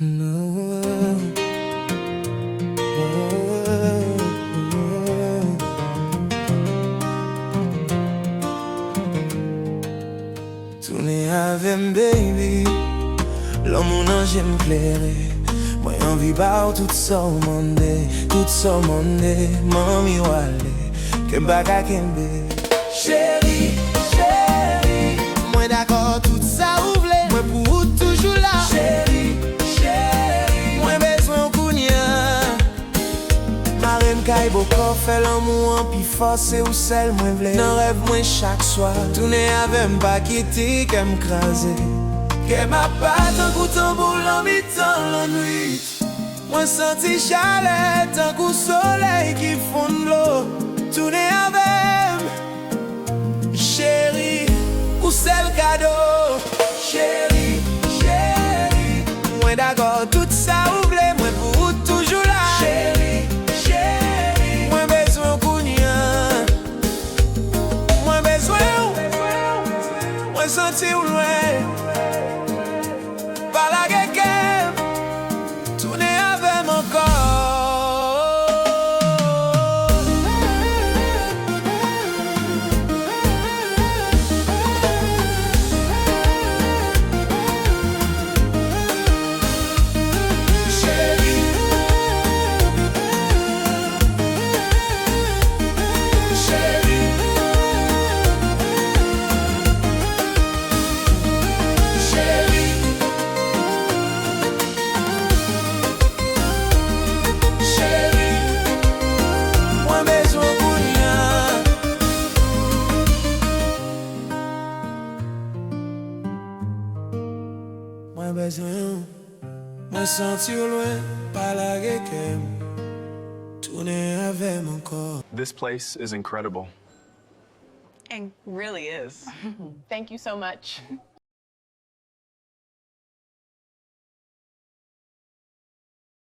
No. Tourner avec baby, l'homme nan j'aime clairer. Moi envie par tout ça au monde, mami wale, que baga kembe. Chérie, chérie, moi d'accord tout ça ouvre, moi pour toujours là. Chérie, chérie, moi besoin kounya. Marine kay boko fait l'amour en pi force ou celle moi vle. Nan rêve moi chaque soir, tourner avec m'pas quitter qu'elle m'craser. Que ma patte en goûtant pour l'en-mi-temps la nuit. Moi senti chalet tant qu'au soleil qui fond l'eau. Tourner avec chérie, ou c'est le cadeau. Chérie, chérie, moi d'accord tout ça ouvre, moi pour toujours là. Chérie, chérie, moi besoin kounya. Moi besoin, moi senti ou loin. Moi besoin, moi sentir loin, pas la gueule, tourner avec mon corps. This place is incredible. It really is. Thank you so much.